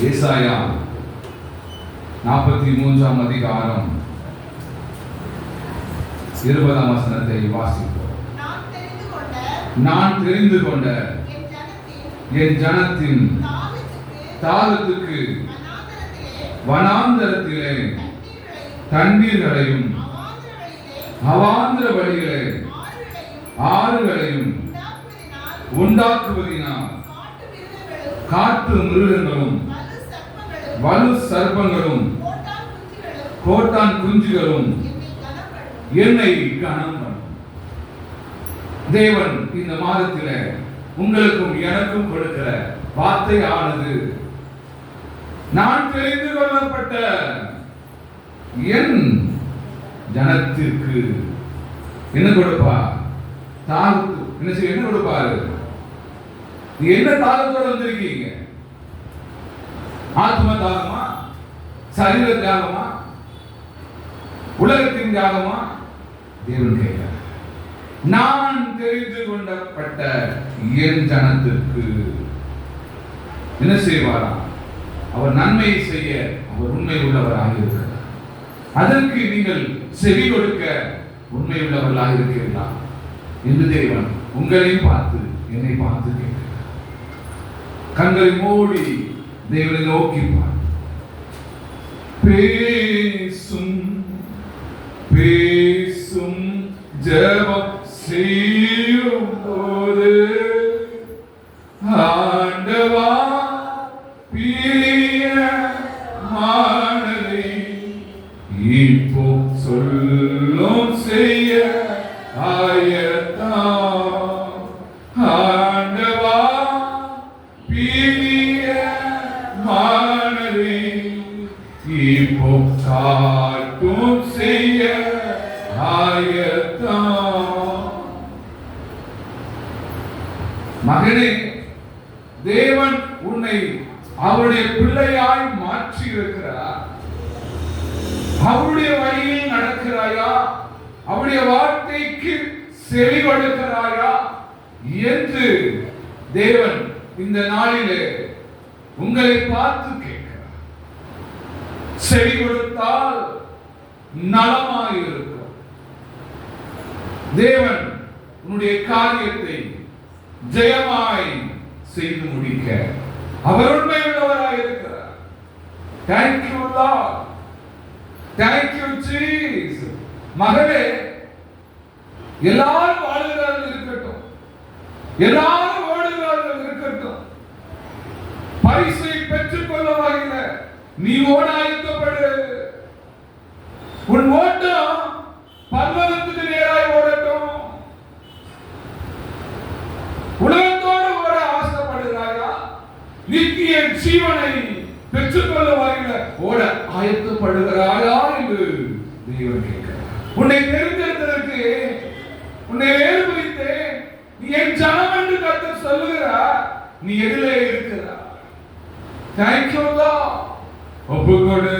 ஏசாயா 43ஆம் அதிகாரம் 20ஆம் வசனத்தை வாசிப்போம். நான் தெரிந்து கொண்ட என் ஜனத்தின் தாகத்துக்கு வனாந்தரத்திலே தண்ணீர்களையும் அவாந்திர வழிகளே ஆறுகளையும் உண்டாக்குவதினால் காட்டு மிருகங்களும் வலு சர்ப்பங்களும் கோட்டான் குஞ்சுகளும் என்னை கனம் பண்ணும். தேவன் இந்த மாதத்திலே உங்களுக்கும் எனக்கும் கொடுக்கிற வார்த்தை ஆனது, நான் தெரிந்து கொள்ளப்பட்ட என் ஜனத்திற்கு என்ன கொடுப்பா? தாகத்து என்ன கொடுப்பாரு? நீ என்ன தாகத்தோடு வந்திருக்கீங்க? ஆத்ம தாகமா, சரீர தியாகமா, உலகத்தின் தியாகமா? தேவன் கேட்கிறார். நான் தெரிந்து கொள்ளப்பட்ட என் ஜனத்திற்கு என்ன செய்வாரா? அவர் நன்மை செய்ய அவர் உண்மை உள்ளவராக இருக்கிறார். அதற்கு நீங்கள் செவி கொடுக்க உண்மை உள்ளவர்களாக இருக்கிறீர்களா என்று தேவன் உங்களையும் பார்த்து என்னை பார்த்து கேட்கிறார். கண்களை மூடி தேவனை நோக்கி பேசும் பேசும் ஜெபம் செய்யும் போது ஆண்டவா பிரிய மானதை இப்போ சொல்லும் செய்ய ஆயத்தா. ஆண்டவா பிரிய மானதை இப்போ காட்டும் செய்ய ஆயத்தா. மகனே, தேவன் உன்னை அவருடைய பிள்ளையாய் மாற்றி இருக்கிறார். அவருடைய வழியில் நடக்கிறாயா? அவருடைய வார்த்தைக்கு செவி கொடுக்கிறாயா என்று தேவன் இந்த நாளிலே உங்களை பார்த்து கேட்கிறார். செவி கொடுத்தால் நலமாயிருக்கும். தேவன் உன்னுடைய காரியத்தை ஜெயமாய் செய்து முடிக்க அவர் உண்மை உள்ளவராய் இருக்கிறார். Thank you Lord. Thank you Jesus. மகளே, எல்லாரும் வாழுகிறார்கள் இருக்கட்டும், எல்லாரும் ஓடுகிறார்கள் இருக்கட்டும். பரிசை பெற்றுக் கொள்ளவாயில்ல, நீ ஓட ஆயத்தப்படு. உன் ஓட்டம் பர்வதத்துக்கு நேராய் ஓடட்டும். உலகத்தோடு ஓட ஆசைப்படுகிறாயா? நித்திய ஜீவனை பெற்றுக் கொள்ளவாயில்ல, ஓட ஆயத்தப்படுகிறாயா என்று தேவன் கேட்கிறார். உன்னை தெரிந்தெடுத்ததற்கு, உன்னை வேறுபிரித்து நீ என் ஜனம் என்று கர்த்தர் சொல்லுகிறார். நீ எதிலே இருக்கிறார்? Thank you Lord. ஒப்புக்கொடு,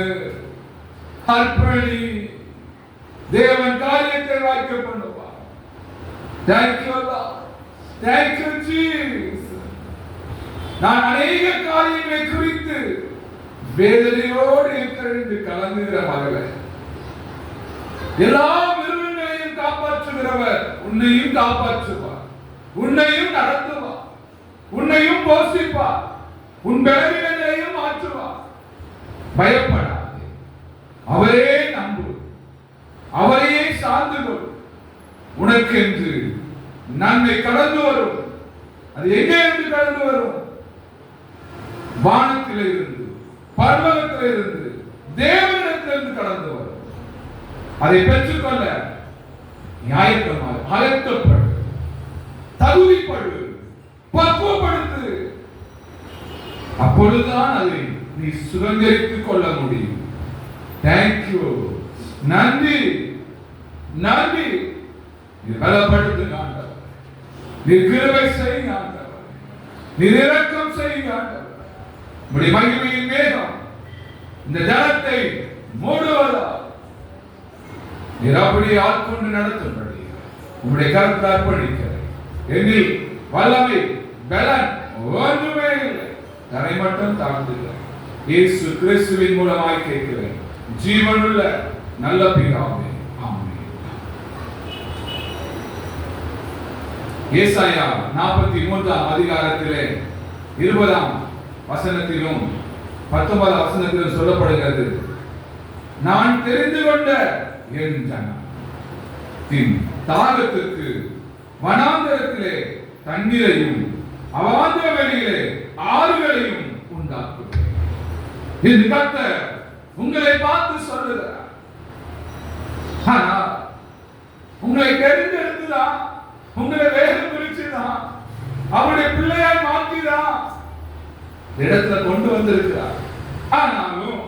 அர்ப்பணி. தேவன் காரியத்தை வாய்க்க பண்ணுவார். Thank you Lord. Thank you Jesus. நான் அநேக காரியங்களை குறித்து வேதனையோடு இருக்கிறது கலந்துகிற மகள, எல்லா மிருகங்களையும் காப்பாற்றுகிறவர் உன்னையும் காப்பாற்றுவார், உன்னையும் நடத்துவார், உன்னையும் போஷிப்பார், உன் பலவீனங்களையும் மாற்றுவார். பயப்படாதே, அவரே நம்பு, அவரையே சார்ந்து கொள். உனக்கென்று நன்மை கடந்து வரும். அது எங்கே இருந்து கடந்து வரும்? வானத்திலே இருந்து, பரலோகத்திலே இருந்து, தேவனிடத்திலிருந்து கடந்து வரும். அதை பெற்றுக்கொள்ள நியாயத்தமாக ஆயத்தப்படு, தகுதிப்படு, பக்குவப்படுத்து. அப்பொழுதுதான் அதை நீ சுதந்திரித்துக் கொள்ள முடியும். தேங்க்யூ, நன்றி, நன்றி. நீ பலப்படுத்துங்க ஆண்டவர், நீ கிருபை செய்யுங்க ஆண்டவர், நீ இரக்கம் செய்யுங்க ஆண்டவர். உம்முடைய மகிமையின் மேகம் இந்த ஜனத்தை மூடுவதா நீர் அப்படியே ஆட்கொண்டு நடத்தும்படி உம்முடைய கருத்தை அர்ப்பணிக்கிறேன். என்னில் வல்லமை பலன் ஒன்றுமே இல்லை, தரை மட்டும் தாழ்த்துகிறேன். இயேசு கிறிஸ்துவின் மூலமாய் கேட்கிறேன் ஜீவனுள்ள நல்ல பிதாவே, ஆமென். ஏசாயா 43ஆம் அதிகாரத்திலே 20ஆம் வசனத்திலும் 19ஆம் வசனத்திலும் சொல்லப்படுகிறது, நான் தெரிந்து கொண்ட என் ஜனம் தாகத்துக்கு வனாந்தரத்திலே தண்ணீரையும் அவாந்தர வெளியிலே ஆறுகளையும் உண்டாக்குவேன் என்று கர்த்தர் உங்களை பார்த்து சொல்லுகிறார். ஆனால் உங்களை தெரிந்தெடுத்துதான், உங்களை வேகம் பிரிச்சுதான், அவருடைய பிள்ளையாய் மாற்றிதான் இடத்துல கொண்டு வந்திருக்கிறார். ஆனாலும்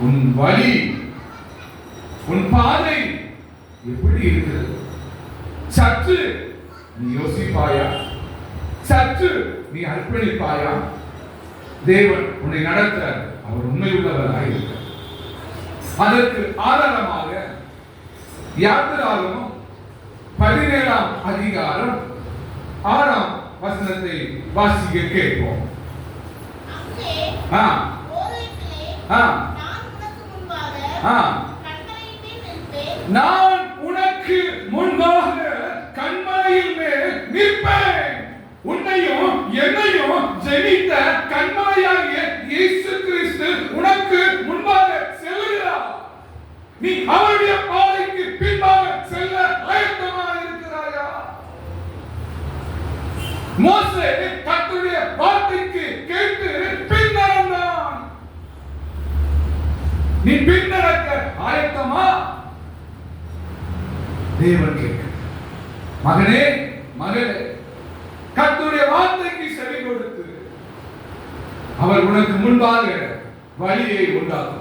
உன் வழி, உன் பாதை எப்படி இருக்கிறது? சற்று நீ யோசிப்பாயா? சற்று நீ அர்ப்பணிப்பாயா? தேவன் உன்னை நடத்த அவர் உண்மையுள்ளவராக இருக்கிறார். அதற்கு ஆதாரமாக யாத்திராகமம் 17ஆம் அதிகாரம் 6ஆம் வசனத்தை வாசிக்க கேட்போம். நான் உனக்கு முன்பாக கண்மலையின் மேல் நிற்பேன். உன்னையும் என்னையும் ஜெனித்த கண்மலையாகிய இயேசு கிறிஸ்து உனக்கு முன்பாக செல்லுகிறார். நீ அவருடைய பாதைக்கு பின்பாக செல்ல ஆயத்தமாக இருக்கிறாயா? மோசே கர்த்தருடைய வார்த்தைக்கு கேட்டு பின்னடந்தான். நீ பின்னடக்க ஆயத்தமா? தேவன் கேட்க, மகனே, மகளே, கர்த்தருடைய வார்த்தைக்கு செவி கொடுத்து அவர் உனக்கு முன்பாக வழியை உண்டாக்கும்.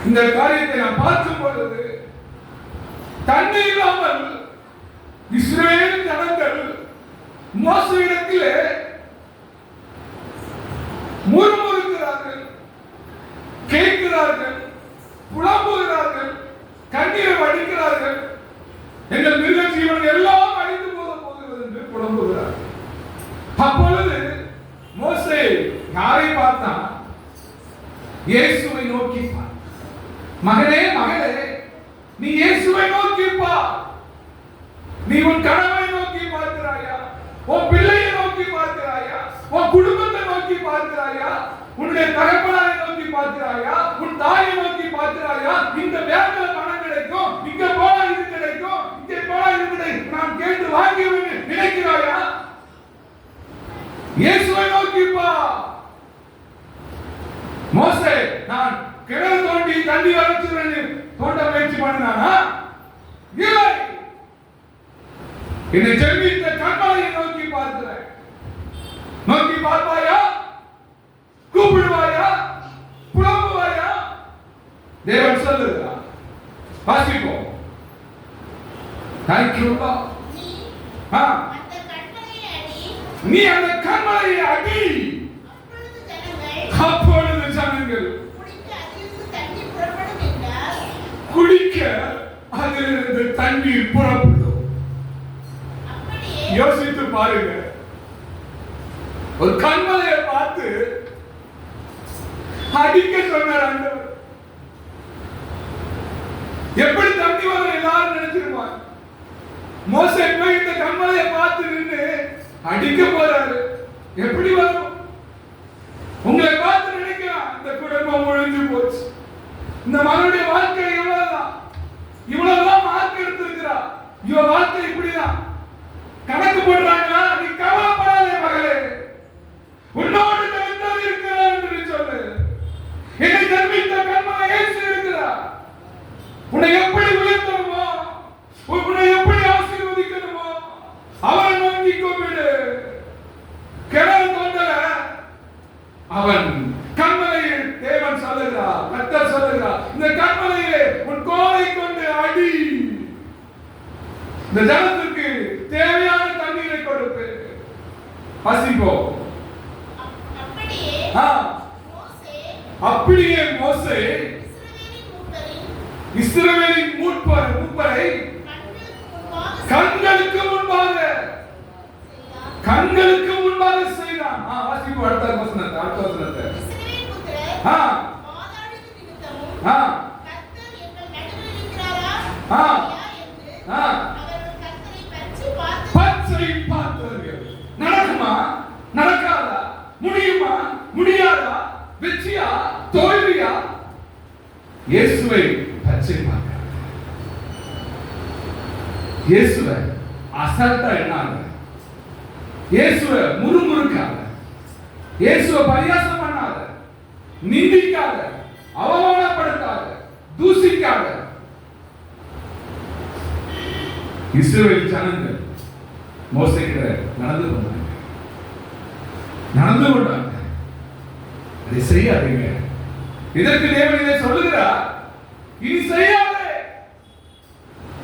இந்த காரியத்தை நான் பார்க்கும் பொழுது, தண்ணீர் இல்லாமல் இஸ்ரவேல் ஜனங்கள் மோசேயிடத்திலே முறுமுறுக்கிறார்கள், கேட்கிறார்கள், புலம்புகிறார்கள், கண்ணீரை வடிக்கிறார்கள். எங்கள் மிருக ஜீவன் எல்லாம் அழிந்து போகிறது என்று புலம்புகிறார்கள். அப்பொழுது மோசே யாரை பார்த்தான்? இயேசுவை நோக்கி பார். மகனே, மகளே, நீ இயேசுவை நோக்கி பார். நீ உன் கணவனை நோக்கி பார்க்கிறாயா? உன் பிள்ளையை நோக்கி பார்க்கிறாயா? உன் குடும்பத்தை நோக்கி பார்க்கிறாயா? உன்னுடைய தகப்பனாரை நோக்கி பார்க்கிறாயா? உன் தாயை நோக்கி பார்க்கிறாயா? இந்த பேங்க்ல பணம் கிடைக்கும், இங்க போனா இது கிடைக்கும், இங்க போனா இது கிடைக்கும், நான் கேட்டு வாங்கிடுவேன் நினைக்கிறாயா? இயேசுவை நோக்கி பார். மோசே நான் கிணறு தோண்டி தண்ணி வரைச்சுவேன் தோண்ட முயற்சி பண்ணினானா? இல்லை. என்னை ஜென்மித்த கண்மலையை நோக்கி பார்க்கிறேன். நோக்கி பார்ப்பாயா? கூப்பிடுவாயா? புலம்புவாயா? தேவன் சொல்லுகிறார். வாசிப்போம். Thank you Lord. நீ அந்த கண்மலையை அடி. அப்பொழுது ஜனங்கள் குடிக்க அதிலிருந்து தண்ணீர் புறப்படும். யோசித்து பாருங்க, ஒரு கண்மலையை பார்த்து அடிக்க சொன்னார் ஆண்டவர். எப்படி தண்ணி வரும் எல்லாரும் நினைச்சிருப்பாங்க. மோசே போய் இந்த கண்மலையை பார்த்து நின்று அடிக்க போறாரு. எப்படி வரும்? உங்களை பார்த்து நினைக்கலாம், இந்த குடும்பம் ஒழிஞ்சு போச்சு, இந்த மகனுடைய வாழ்க்கை இவ்வளவுதான், இவ்வளவுதான் இவன் வாழ்க்கை இப்படிதான். கணக்கு போடுறாங்களா? நீ கவலைப்படாதே மகளே, உன்னோடு கர்த்தர் இருக்கிறார் என்று சொல்லு. என்னை ஜென்மித்த கர்த்தர் இயேசு இருக்கிறார். உன்னை எப்படி உயர்த்தணுமோ, உன்னை எப்படி ஆசீர்வதிக்கணுமோ அவரை நோக்கி கூப்பிடு. கிணறு தோண்டல, அவன் கண்மலையில் தேவன் சொல்லுகிறார், கர்த்தர் சொல்லுகிறார், இந்த கண்மலையிலே உன் கோலை கொண்டு அடி, இந்த ஜனத்துக்கு தேவையான தண்ணீரை கொடுப்பு. பசிப்போ. அப்படியே மோசே இஸ்ரவேலின் மூப்பரை கண்களுக்கு முன்பாக செய்தான். வாசிப்போம் அடுத்த வசனத்தை. பச்சை பார்த்தவர்கள் நடக்குமா, நடக்காதா, முடியுமா, முடியாதா, வெற்றியா, தோல்வியா? இயேசுவை பச்சை பார்க்கிறார். இயேசுவை அசல்ட்டா எண்ணாத, இயேசுவை முறுமுறுக்காத, இயேசுவை பரியாசம் பண்ணாத, நிந்திக்காத, அவமானப்படுத்தாத, தூசிக்காத. இஸ்ரவேல் ஜனங்கள் மோசே கிட்ட நடந்து கொண்டாங்க. அதை செய்யாதீங்க. இதற்கு தேவன் இதை சொல்லுகிறார், இனி செய்யாதே,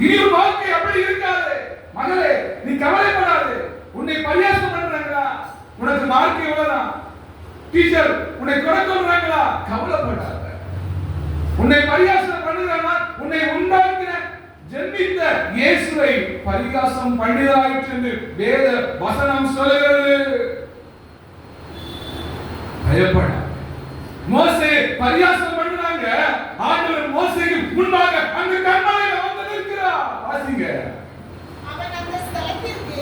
இனி ஒரு வாழ்க்கை அப்படி இருக்காது. மகளே, நீ கவலைப்படாதே. உன்னை பரியாசம் பண்றாங்களா? உனக்கு மார்க் எவ்வளவுதான்? டீச்சர் உன்னை குறை சொல்றாங்களா? கவலைப்படாத. உன்னை பரியாசம் பண்ணுறானா? உன்னை உண்டாக்கின ஜென்மித்த இயேசுவை பரிகாசம் பண்ணிதாயிற்று என்று வேத வசனம் சொல்லுகிறது. பயப்படாத. மோசே பரியாசம் பண்ணாங்க. ஆண்டவர் மோசேக்கு முன்பாக அந்த கண்மலையில வந்து நிற்கிறார். வாசிங்க. அவன் அந்த ஸ்தலத்திற்கு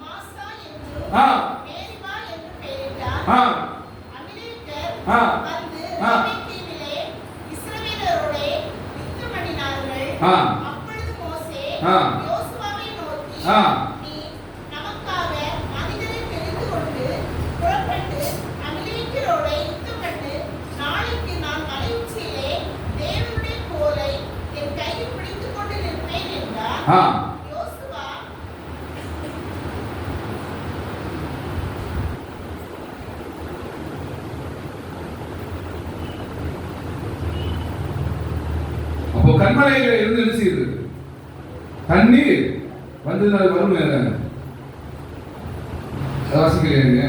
மாசா என்றும் மேரிபா என்றும் பெயரிட்டார். அமலேக்கர் வந்து எகிப்திலே இஸ்ரவேலரோடே யுத்தம் பண்ணினார்கள். அப்பொழுது மோசே யோசுவாவை நோக்கி, நீ நமக்காக மனிதரை தெரிந்து கொண்டு புறப்பட்டு அமலேக்கரோடே யுத்தம் பண்ணு. நாளைக்கு நான் மலை உச்சியிலே தேவனுடைய கோலை என் கையில் பிடித்துக் கொண்டு நிற்பேன் என்றார். யோசுவா அப்போ கண்மலையில இருந்து என்ன செய்யுது? தண்ணீர் வந்து வரும். வாசிக்கிறீங்க.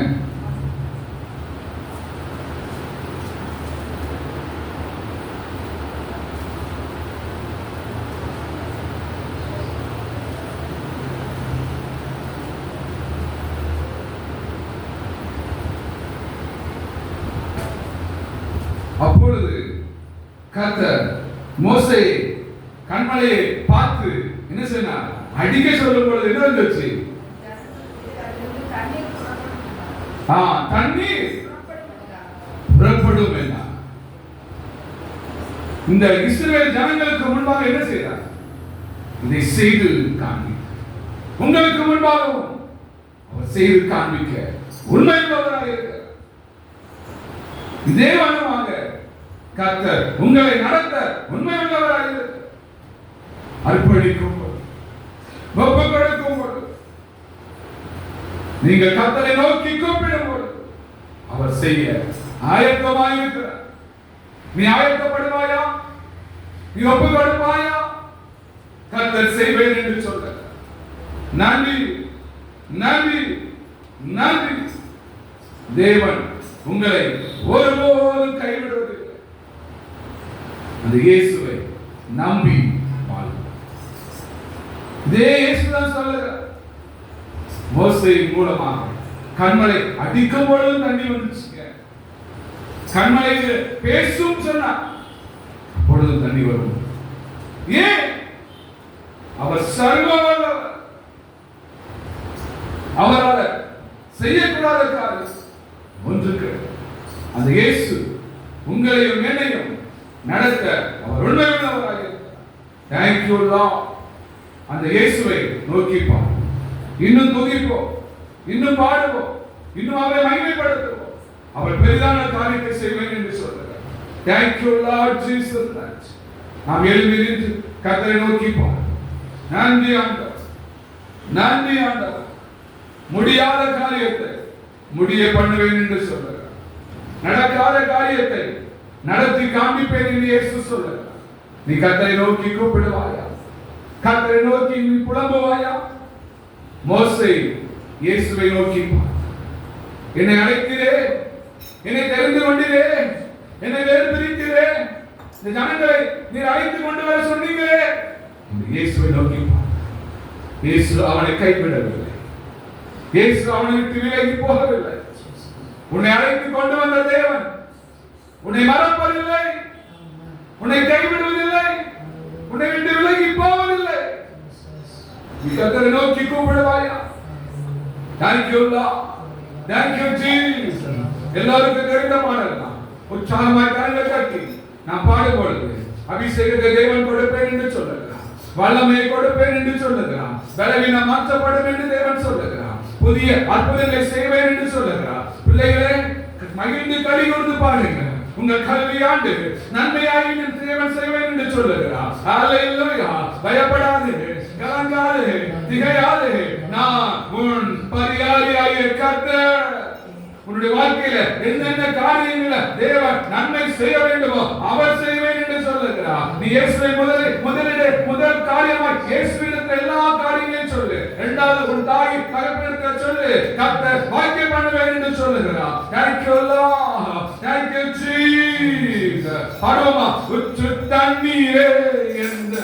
அப்பொழுது கர்த்தர் மோசே கண்மலையை பார்த்து என்ன சொன்னார்? அடிக்க சொல்லும் பொழுது என்ன வந்துச்சு? தண்ணீர் புறப்படும் என்றார். இந்த இஸ்ரவேல் ஜனங்களுக்கு முன்பாக என்ன செய்தார்? இதை செய்து காண்பித்தார். உங்களுக்கு முன்பாகவும் அவர் செய்து காண்பிக்க உண்மையுள்ளவராக இருக்கிறார். இதே வண்ணமாக கர்த்தர் உங்களை நடத்த உண்மையுள்ளவராக இருக்கிறார். அர்ப்பணிக்கும் ஒப்பு கொடுக்கும் பொழுது, நீங்கள் கர்த்தரை நோக்கி கூப்பிடும் பொழுது அவர் செய்ய ஆயத்தமாயிருக்கிறார். நீ ஆயத்தப்படுவாயா? நீ ஒப்பு கொடுப்பாயா? கர்த்தர் செய்வேன் என்று சொல்ற. நன்றி நன்றி நன்றி. தேவன் உங்களை ஒருபோதும் கைவிடுவதில்லை. அந்த இயேசுவை நம்பி வாழ்வு. இதே இயேசுதான் சொல்லுகிறார். மோசே மூலமாக கண்மலை அடிக்கும் பொழுது தண்ணி வந்துச்சுங்க. கண்மலைக்கு பேசும் சொன்னார், அப்பொழுது தண்ணி வரும். ஏன்? அவர் சர்வ வல்லவர். அவரால் செய்யக்கூடாத காரியம் ஒன்றுக்கு அந்த இயேசு உங்களையும் என்னையும் நடத்த அவர் உண்மையுள்ளவராக இருக்கிறார். Thank you Lord. அந்த இயேசுவை நோக்கிப்போம், இன்னும் துதிப்போம், இன்னும் பாடுவோம், இன்னும் அவரை மகிமைப்படுத்துவோம். அவர் பெரிதான காரியத்தை செய்வேன் என்று சொல்கிறார். Thank you Lord Jesus Christ. நாம் எழும்பி நின்று கர்த்தரை நோக்கிப்போம். நன்றி ஆண்டவர், நன்றி ஆண்டவர். முடியாத காரியத்தை முடிய பண்ணுவேன் என்று சொல்கிறார். நடக்காத காரியத்தை நடத்தி காண்பிப்பேன் என்று இயேசு சொல்கிறார். நீ கர்த்தரை நோக்கி கூப்பிடுவாயா? கர்த்தரை நோக்கி நீ புலம்புவாயா? மோசே இயேசுவை நோக்கி, என்னை அழைக்கிறே, என்னை தெரிந்து கொண்டிரே, என்னை வேறு பிரிக்கிறே, இந்த ஜனங்களை நீர் அழைத்து கொண்டு வர சொன்னீங்களே. இயேசுவை நோக்கி, இயேசு அவனை கைவிடவில்லை, இயேசு அவனை விட்டு விலகி போகவில்லை. உன்னை அழைத்து கொண்டு வந்த தேவன் உன்னை மறப்பதில்லை, உன்னை கைவிடுவதில்லை, உன்னை விட்டு விலகி போவதில்லை. நீ கர்த்தரை நோக்கி கூப்பிடுவாயா? Thank you Lord, thank you Jesus. எல்லாருக்கும் தெரிந்த பாடல் தான். உற்சாகமாய் கரங்களை தட்டி நான் பாடும்பொழுது அபிஷேகத்தை தேவன் கொடுப்பேன் என்று சொல்லுகிறார், வல்லமையை கொடுப்பேன் என்று சொல்லுகிறார், பலவீனம் மாற்றப்படும் என்று தேவன் சொல்லுகிறார், புதிய அற்புதங்களை செய்வேன் என்று சொல்லுகிறார். பிள்ளைகளே, மகிழ்ந்து களி கொடுத்து பாருங்க. உங்கள் கல்வியாண்டு நன்மையாய் தேவன் செய்வேன் என்று சொல்லுகிறார். அல்லேலூயா. பயப்படாதே, கலங்காதே, திகையாதே. நான் உன் பரியாரியாகிய கர்த்தர். உன்னுடைய வாழ்க்கையில என்னென்ன காரியங்களை தேவன் நன்மை செய்ய வேண்டுமோ அவர் செய்வேன் என்று சொல்லுகிறார். நீ இயேசுவை முதல் காரியமாய் இயேசுவிடத்தில் எல்லா காரியங்களையும் சொல்லு. இரண்டாவது உன் தாய் தகப்பனிடத்தில் சொல்லு. கர்த்தர் வாக்கியம் பண்ணுவேன் என்று சொல்லுகிறார். Thank you Lord, thank you Jesus. பாடுவோமா? உற்று தண்ணீரே எந்த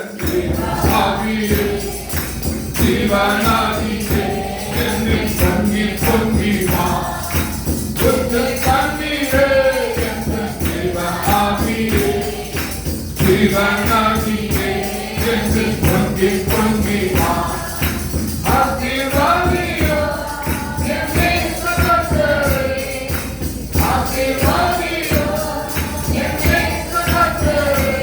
ஆவியே ஜீவனாதியே என்று பொங்கி பொங்கி வா. உற்று தண்ணீரே எந்த ஜீவனாதியே ஜீவனாதியே என்று பொங்கி பொங்கி வா. ஆசீர்வாதியோ என்னை சுமக்கிறே, ஆசீர்வாதியோ என்னை சுமக்கிறே.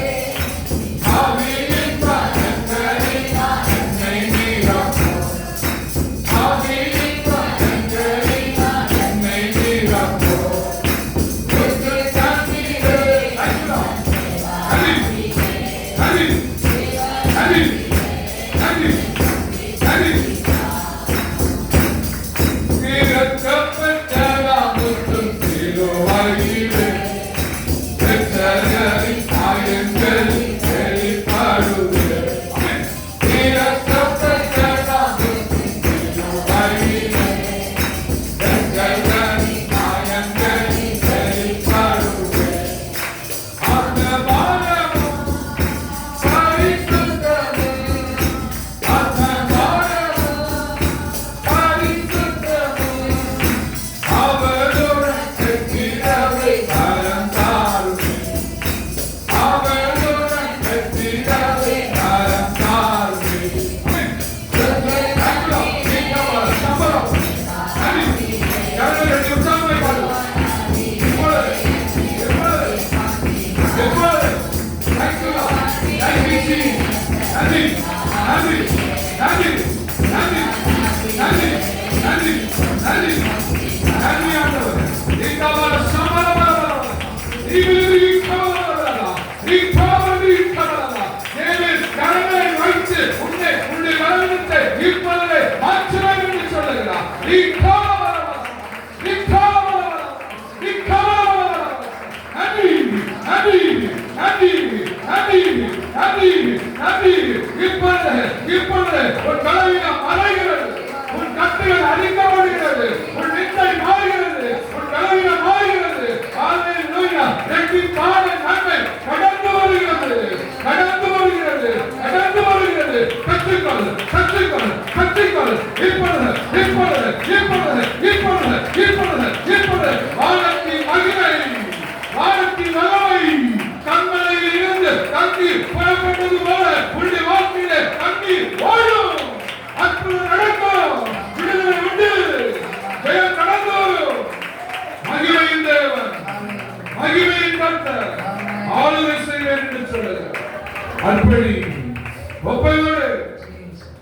ஆவியின் பலன்களினால் என்னை நிரப்பும், ஆவியின் பலன்களினால் என்னை நிரப்பும். உற்று தண்ணீரே,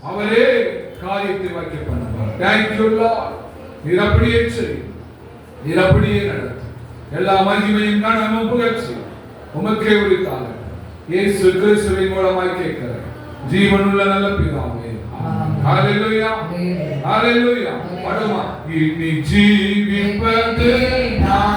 அவரே காரியத்தை வாய்க்க பண்ணுவார். Thank you Lord. நீர் அப்படியே செய்யும், நீர் அப்படியே நடத்தும். எல்லா மகிமையும் கனமும் புகழ்ச்சி உமக்கே உரித்தாங்க. இயேசு கிறிஸ்துவின் மூலமாய் கேட்கிறேன் ஜீவனுள்ள நல்ல பிதாவே. ஹalleluya, ஹalleluya. படுமா. இனி ஜீவிப்பது நான்